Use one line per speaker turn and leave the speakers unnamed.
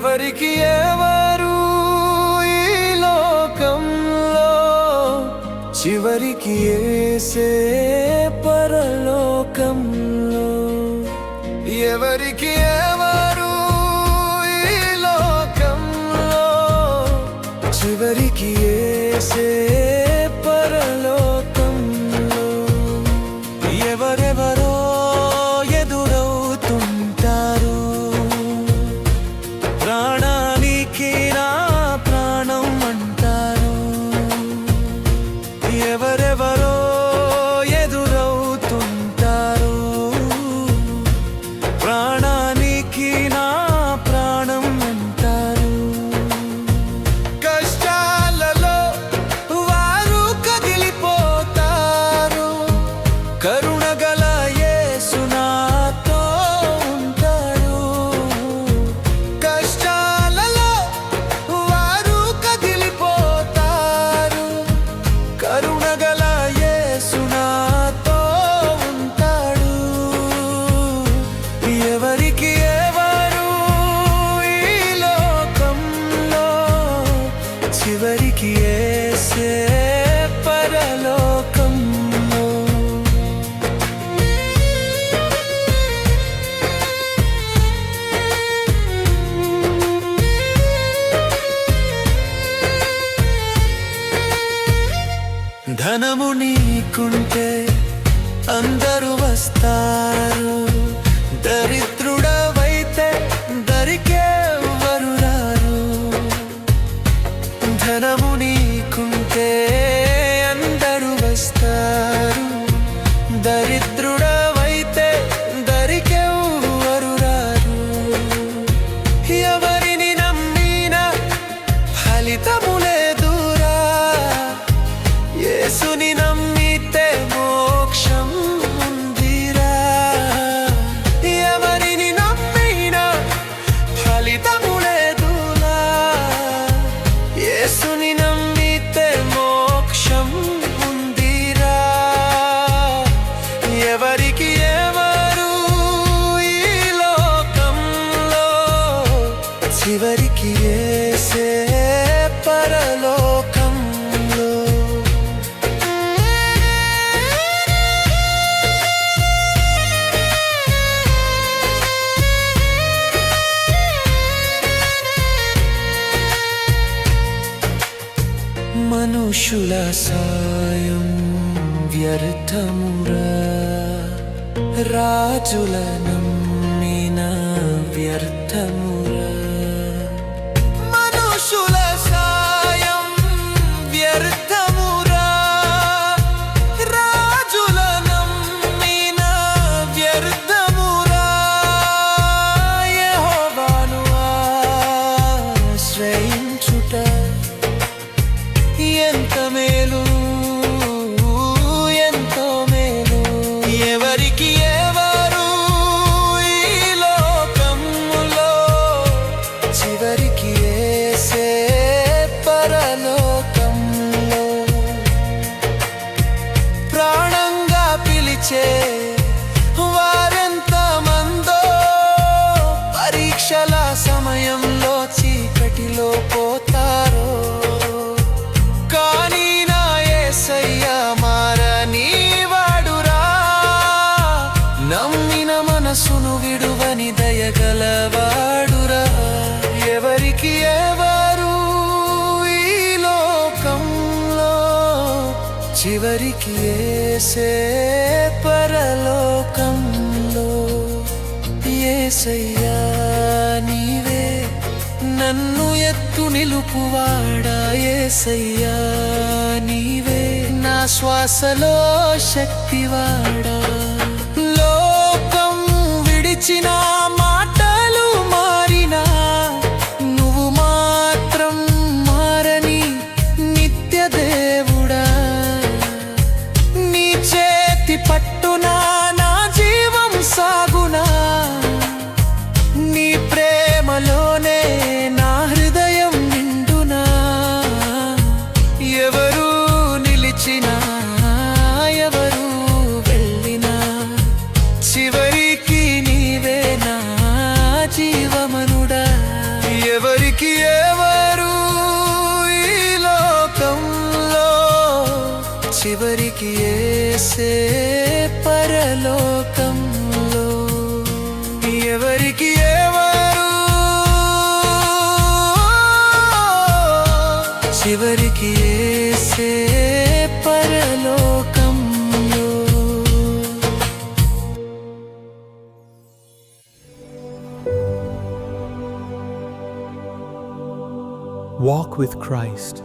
ఎవరికి ఎవరు ఈ లోకంలో, చివరికి యేసే పరలోకంలో. ఎవరికి ఎవరు ఈ లోకంలో, చివరికి యేసే పరలోకంలో. ఎవరెవరో ఎదురవుతుంటారు, ప్రాణానికి నా ప్రాణం అంటారు. ఎవరెవరో ఎదురవుతుంటారు, ప్రాణానికి నా ప్రాణం అంటారు. కష్టాలలో వారు కదిలిపోతారు, కరుణగల యేసు నాతో ఉంటాడు. కష్టాలలో వారు కదిలిపోతారు, కరుణగల యేసు నాతో ఉంటాడు. ఎవరికి ఎవరు ఈ లోకంలో, చివరికి యేసే పరలోకంలో. ధనము నీకుంటే అందరూ వస్తారు, దరిద్రుడవైతే దరికెవ్వరు రారు. ధనము నీకుంటే అందరూ వస్తారు, దరిద్రుడవైతే దరికెవ్వరు రారు. ఎవరిని నమ్మినా ఫలితము లేదురా, యేసుని నమ్మితే మోక్షం ఉందిరా. ఎవరిని నమ్మినా ఫలితము లేదురా, యేసుని నమ్మితే మోక్షం ఉందిరా. ఎవరికి ఎవరు ఈ లోకంలో, చివరికి యేసే పరలోకంలో. మనుషుల సాయం వ్యర్థమురా, రాజుల నమ్మిన వ్యర్థమురా. మనుషుల సాయం వ్యర్థమురా, రాజుల నమ్మిన వ్యర్థమురా. యెహోవాను ఆశ్రయించుట ఎంత మేలు, ఎంతో మేలు. ఎవరికి ఎవరు ఈ లోకములో, చివరికి యేసే పరలోకంలో. ప్రాణంగా పిలిచే వారెంత మందో, పరీక్షల సమయంలో చీకటిలో పోతారో. కానీ నా యేసయ్య మారని వాడురా, నమ్మిన మనసును విడువని దయగలవాడురా. ఎవరికి ఎవరు ఈ లోకంలో, చివరికి యేసే పరలోకంలో. యేసయ్యా నీవే నన్ను ఎత్తు నిలుపువాడా, యేసయ్యా నీవే నా శ్వాసలో శక్తివాడా. లోకం విడిచిన మాటలు మారినా, నువ్వు మాత్రం మారని నిత్య దేవుడా. నీ చేతి పట్టునా నా జీవం సాగునా, నీ ప్రేమలోనే నా హృదయం నిండునా. ఎవరు నిలిచినా ఎవరు వెళ్ళినా, చివరికి నీవే నా ఎవరికి ఎవరు ఈ లోకంలో, చివరికి యేసే పరలోకంలో. ఎవరికి ఎవరు, చివరికి యేసే పరలోకంలో.
Walk with Christ.